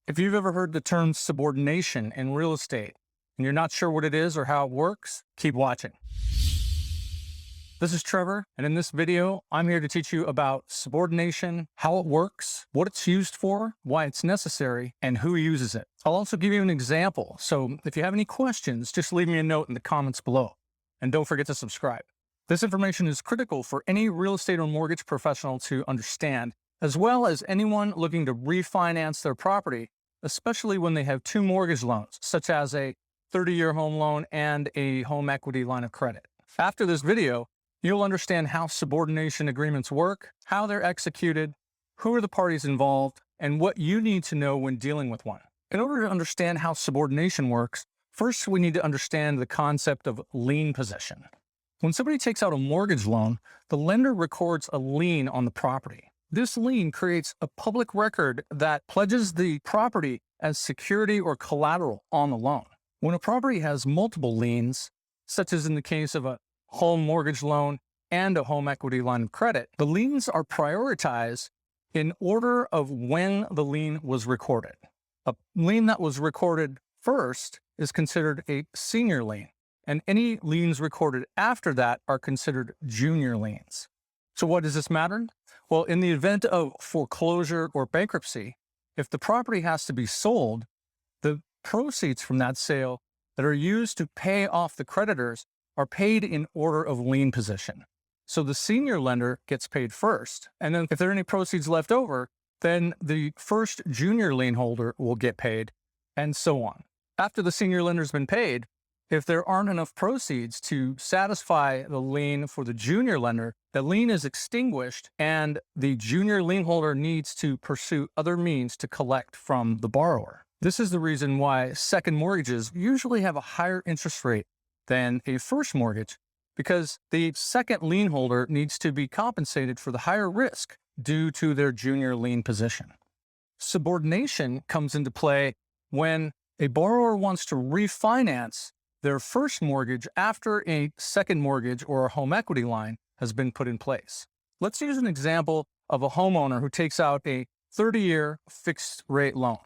If you've ever heard the term subordination in real estate and you're not sure what it is or how it works, keep watching. This is Trevor, and in this video, I'm here to teach you about subordination, how it works, what it's used for, why it's necessary, and who uses it. I'll also give you an example, so if you have any questions, just leave me a note in the comments below. And don't forget to subscribe. This information is critical for any real estate or mortgage professional to understand, as well as anyone looking to refinance their property, especially when they have two mortgage loans, such as a 30-year home loan and a home equity line of credit. After this video, you'll understand how subordination agreements work, how they're executed, who are the parties involved, and what you need to know when dealing with one. In order to understand how subordination works, first we need to understand the concept of lien position. When somebody takes out a mortgage loan, the lender records a lien on the property. This lien creates a public record that pledges the property as security or collateral on the loan. When a property has multiple liens, such as in the case of a home mortgage loan and a home equity line of credit, the liens are prioritized in order of when the lien was recorded. A lien that was recorded first is considered a senior lien, and any liens recorded after that are considered junior liens. So what does this matter? Well, in the event of foreclosure or bankruptcy, if the property has to be sold, the proceeds from that sale that are used to pay off the creditors are paid in order of lien position. So the senior lender gets paid first, and then if there are any proceeds left over, then the first junior lien holder will get paid, and so on. After the senior lender's been paid, if there aren't enough proceeds to satisfy the lien for the junior lender, the lien is extinguished and the junior lien holder needs to pursue other means to collect from the borrower. This is the reason why second mortgages usually have a higher interest rate than a first mortgage, because the second lien holder needs to be compensated for the higher risk due to their junior lien position. Subordination comes into play when a borrower wants to refinance their first mortgage after a second mortgage or a home equity line has been put in place. Let's use an example of a homeowner who takes out a 30-year fixed rate loan.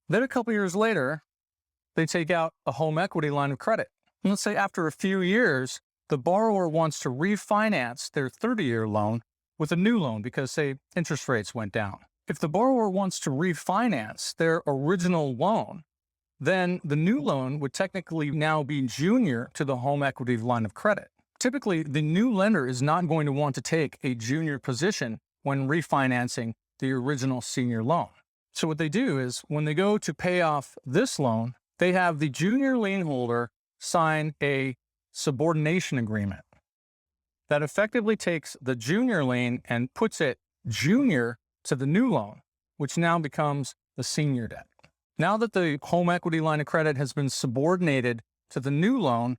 Then a couple years later, they take out a home equity line of credit. And let's say after a few years, the borrower wants to refinance their 30-year loan with a new loan because, say, interest rates went down. If the borrower wants to refinance their original loan, then the new loan would technically now be junior to the home equity line of credit. Typically, the new lender is not going to want to take a junior position when refinancing the original senior loan. So what they do is when they go to pay off this loan, they have the junior lien holder sign a subordination agreement that effectively takes the junior lien and puts it junior to the new loan, which now becomes the senior debt. Now that the home equity line of credit has been subordinated to the new loan,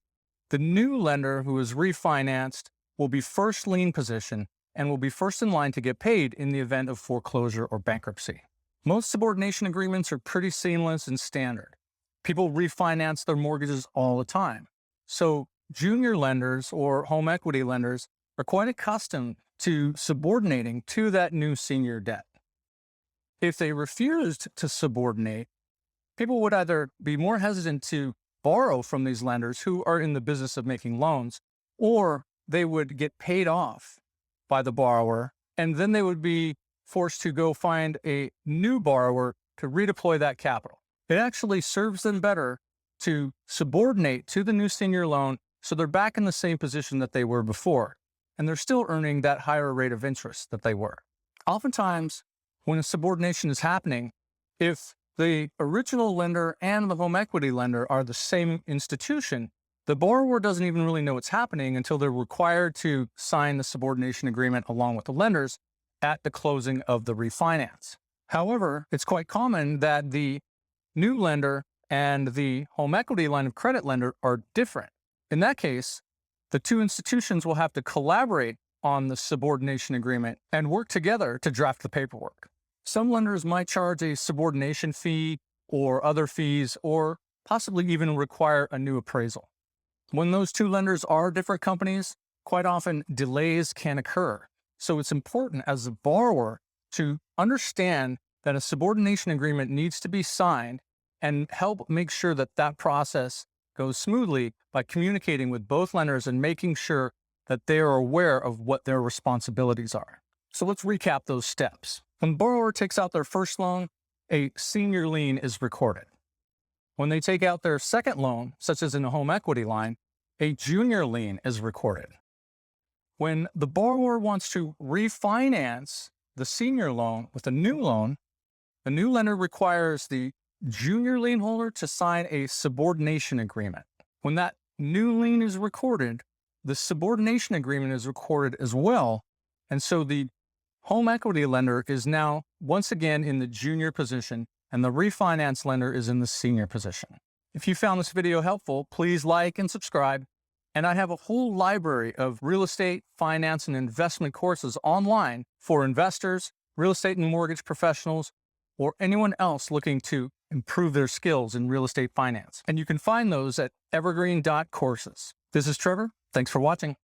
the new lender who is refinanced will be first lien position and will be first in line to get paid in the event of foreclosure or bankruptcy. Most subordination agreements are pretty seamless and standard. People refinance their mortgages all the time. So junior lenders or home equity lenders are quite accustomed to subordinating to that new senior debt. If they refused to subordinate, people would either be more hesitant to borrow from these lenders who are in the business of making loans, or they would get paid off by the borrower, and then they would be forced to go find a new borrower to redeploy that capital. It actually serves them better to subordinate to the new senior loan so they're back in the same position that they were before, and they're still earning that higher rate of interest that they were. Oftentimes, when a subordination is happening, if the original lender and the home equity lender are the same institution, the borrower doesn't even really know what's happening until they're required to sign the subordination agreement along with the lenders at the closing of the refinance. However, it's quite common that the new lender and the home equity line of credit lender are different. In that case, the two institutions will have to collaborate on the subordination agreement and work together to draft the paperwork. Some lenders might charge a subordination fee or other fees, or possibly even require a new appraisal. When those two lenders are different companies, quite often delays can occur. So it's important as a borrower to understand that a subordination agreement needs to be signed and help make sure that that process goes smoothly by communicating with both lenders and making sure that they are aware of what their responsibilities are. So let's recap those steps. When the borrower takes out their first loan, a senior lien is recorded. When they take out their second loan, such as in a home equity line, a junior lien is recorded. When the borrower wants to refinance the senior loan with a new loan, the new lender requires the junior lien holder to sign a subordination agreement. When that new lien is recorded, the subordination agreement is recorded as well, and so the home equity lender is now once again in the junior position, and the refinance lender is in the senior position. If you found this video helpful, please like and subscribe. And I have a whole library of real estate, finance, and investment courses online for investors, real estate and mortgage professionals, or anyone else looking to improve their skills in real estate finance. And you can find those at evergreen.courses. This is Trevor. Thanks for watching.